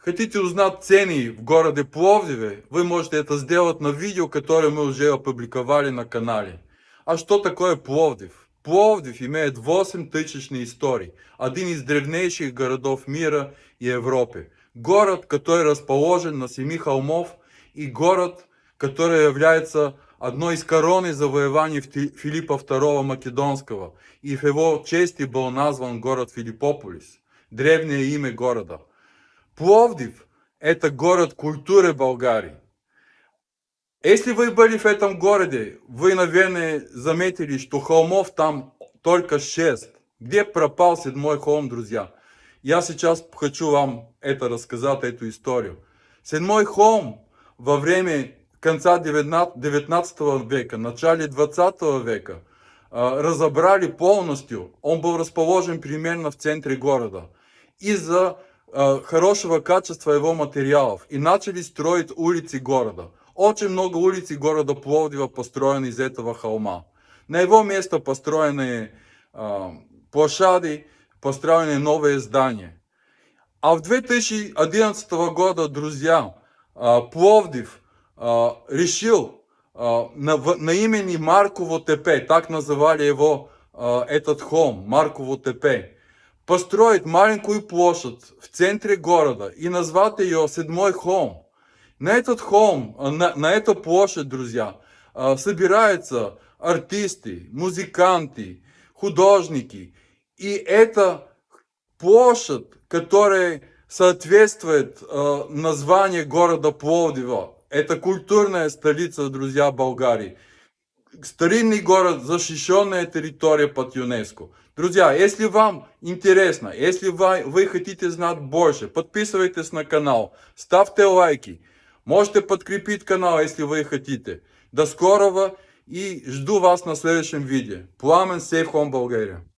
Хотите узнать цены в городе Пловдиве? Вы можете это сделать на видео, которое мы уже опубликовали на канале. А что такое Пловдив? Пловдив имеет 8000 историй. Один из древнейших городов мира и Европы. Город, который расположен на 7 холмов, и город, который является одной из короны завоеваний Филиппа II Македонского. И в его честь был назван город Филиппополис. Древнее имя города. Пловдив – это город культуры Болгарии. Если вы были в этом городе, вы, наверное, заметили, что холмов там только 6. Где пропал 7-й холм, друзья? Я сейчас хочу вам это рассказать, эту историю. 7-й холм во время конца 19 века, начале 20 века разобрали полностью. Он был расположен примерно в центре города. Из-за хорошего качества его материалов. И начали строить улицы города. Очень много улиц города Пловдива построены из этого холма. На его место построены площади, построены новые здания. А в 2011 года, друзья, Пловдив решил на имени Марково ТП, так называли его этот холм, Марково ТП, построить маленькую площадь в центре города и назвать ее 7-й холм. На этот холм, на эту площадь, друзья, собираются артисты, музыканты, художники. И это площадь, которая соответствует названию города Пловдива. Это культурная столица, друзья, Болгарии. Старинный город, защищенная территория под ЮНЕСКО. Друзья, если вам интересно, если вы хотите знать больше, подписывайтесь на канал, ставьте лайки. Можете подкрепить канал, если вы хотите. До скорого и жду вас на следующем видео. Пламен, Safe Home Bulgaria.